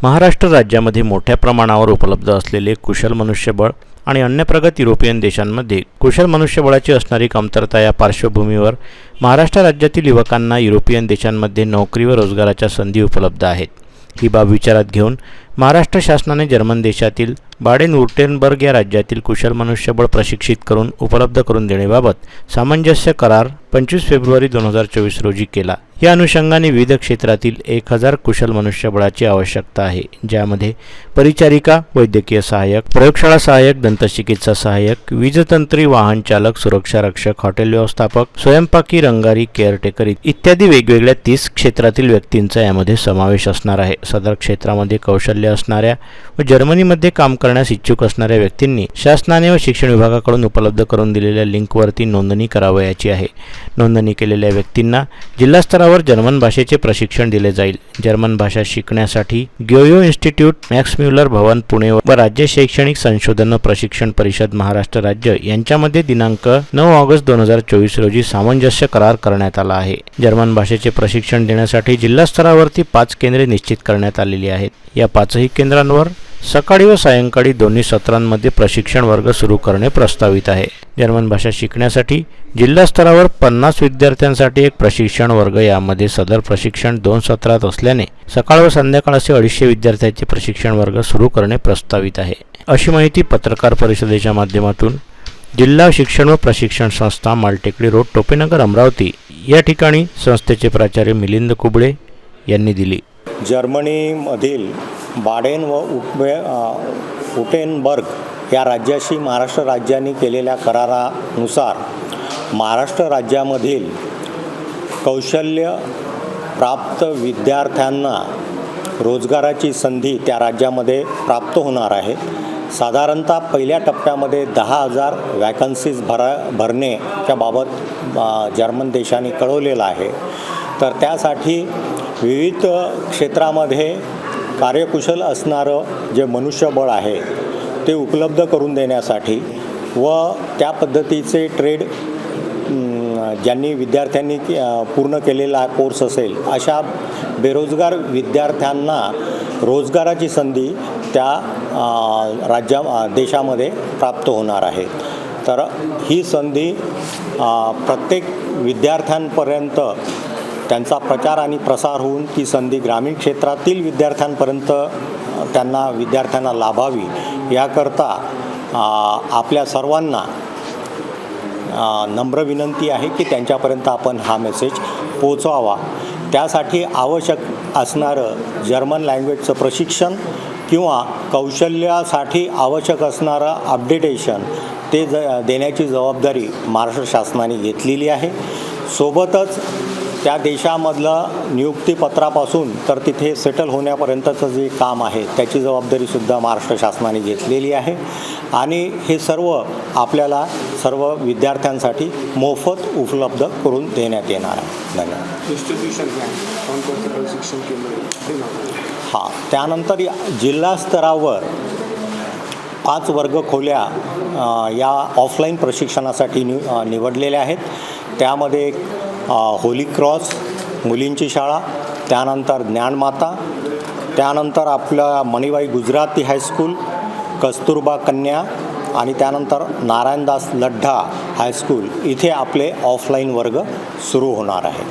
महाराष्ट्र राज्यामध्ये मोठ्या प्रमाणावर उपलब्ध असलेले कुशल मनुष्यबळ आणि अन्य प्रगत युरोपियन देशांमध्ये कुशल मनुष्यबळाची असणारी कमतरता या पार्श्वभूमीवर महाराष्ट्र राज्यातील युवकांना युरोपियन देशांमध्ये नोकरी व रोजगाराच्या संधी उपलब्ध आहेत. ही बाब विचारात घेऊन महाराष्ट्र शासनाने जर्मन देशातील बाडेन-वुर्टेंबर्ग या राज्यातील कुशल मनुष्यबळ प्रशिक्षित करून उपलब्ध करून देण्याबाबत सामंजस्य करार 25 फेब्रुवारी 2024 रोजी केला. या अनुषंगाने विविध क्षेत्रातील 1000 कुशल मनुष्यबळाची आवश्यकता आहे, ज्यामध्ये परिचारिका, वैद्यकीय सहाय्यक, प्रयोगशाळा सहाय्यक, दंतचिकित्सा सहाय्यक, वीजतंत्री, वाहन चालक, सुरक्षा रक्षक, हॉटेल व्यवस्थापक, स्वयंपाकी, रंगारी, केअरटेकर इत्यादी वेगवेगळ्या 30 क्षेत्रातील व्यक्तींचा यामध्ये समावेश असणार आहे. सदर क्षेत्रामध्ये कौशल्य असणाऱ्या व जर्मनीमध्ये काम करण्यास इच्छुक असणाऱ्या व्यक्तींनी शासनाने व शिक्षण विभागाकडून उपलब्ध करून दिलेल्या लिंकवरती नोंदणी करावयाची आहे. नोंदणी केलेल्या व्यक्तींना जिल्हास्तरावर जर्मन भाषेचे प्रशिक्षण दिले जाईल. जर्मन भाषा शिकण्यासाठी ग्योयो इन्स्टिट्यूट, मॅक्स म्युलर भवन पुणे व राज्य शैक्षणिक संशोधन व प्रशिक्षण परिषद महाराष्ट्र राज्य यांच्यामध्ये दिनांक 9 ऑगस्ट 2024 रोजी सामंजस्य करार करण्यात आला आहे. जर्मन भाषेचे प्रशिक्षण देण्यासाठी जिल्हास्तरावरती 5 केंद्रे निश्चित करण्यात आलेली आहेत. या 5ही केंद्रांवर सकाळी व सायंकाळी दोन्ही सत्रांमध्ये प्रशिक्षण वर्ग सुरू करणे प्रस्तावित आहे. जर्मन भाषा शिकण्यासाठी जिल्हा स्तरावर 50 विद्यार्थ्यांसाठी एक प्रशिक्षण वर्ग, यामध्ये सदर प्रशिक्षण 2 सत्रात असल्याने सकाळ व संध्याकाळ असे 250 विद्यार्थ्यांचे प्रशिक्षण वर्ग सुरू करणे प्रस्तावित आहे. अशी माहिती पत्रकार परिषदेच्या माध्यमातून जिल्हा शिक्षण व प्रशिक्षण संस्था, मालटेकडी रोड, टोपेनगर, अमरावती या ठिकाणी संस्थेचे प्राचार्य मिलिंद कुबळे यांनी दिली. जर्मनीमधील बाडेन व वुर्टेंबर्ग या राज्याशी महाराष्ट्र राज्याने केलेल्या करारानुसार महाराष्ट्र राज्यामधील कौशल्य प्राप्त विद्यार्थ्यांना रोजगाराची संधी त्या राज्यामध्ये प्राप्त होणार आहे. साधारणतः पहिल्या टप्प्यामध्ये 10,000 वॅकन्सीज भरण्याच्या बाबत जर्मन देशाने कळवलेलं आहे. तर त्यासाठी विविध क्षेत्रामध्ये कार्यकुशल असणारं जे मनुष्यबळ आहे ते उपलब्ध करून देण्यासाठी व त्या पद्धतीचे ट्रेड ज्यांनी विद्यार्थ्यांनी पूर्ण केलेला कोर्स असेल अशा बेरोजगार विद्यार्थ्यांना रोजगाराची संधी त्या देशामध्ये प्राप्त होणार आहे. तर ही संधी प्रत्येक विद्यार्थ्यांपर्यंत त्यांचा प्रचार आणि प्रसार होऊन ती संधी ग्रामीण क्षेत्रातील विद्यार्थ्यांपर्यंत विद्यार्थ्यांना लाभावी याकरता आपल्या सर्वांना नम्र विनंती आहे की त्यांच्यापर्यंत आपण हा मेसेज पोहोचवावा. त्यासाठी आवश्यक असणारं जर्मन लँग्वेजचं प्रशिक्षण किंवा कौशल्यासाठी आवश्यक असणारं अपडेटेशन ते देण्याची जबाबदारी महाराष्ट्र शासनाने घेतलेली आहे. सोबतच त्या देशामधलं नियुक्तीपत्रापासून तर तिथे सेटल होण्यापर्यंतचं जे काम आहे त्याची जबाबदारीसुद्धा महाराष्ट्र शासनाने घेतलेली आहे आणि हे सर्व आपल्याला सर्व विद्यार्थ्यांसाठी मोफत उपलब्ध करून देण्यात येणार आहे. धन्यवाद. त्यानंतर जिल्हा स्तरावर 5 वर्ग खोल्या या ऑफलाईन प्रशिक्षणासाठी निवडलेल्या आहेत. त्यामध्ये होली क्रॉस मुलींची शाळा, त्यानंतर ज्ञानमाता, त्यानंतर आपल्या मणिबाई गुजराती हायस्कूल, कस्तुरबा कन्या आणि त्यानंतर नारायणदास लड्ढा हायस्कूल इथे आपले ऑफलाईन वर्ग सुरू होणार आहे.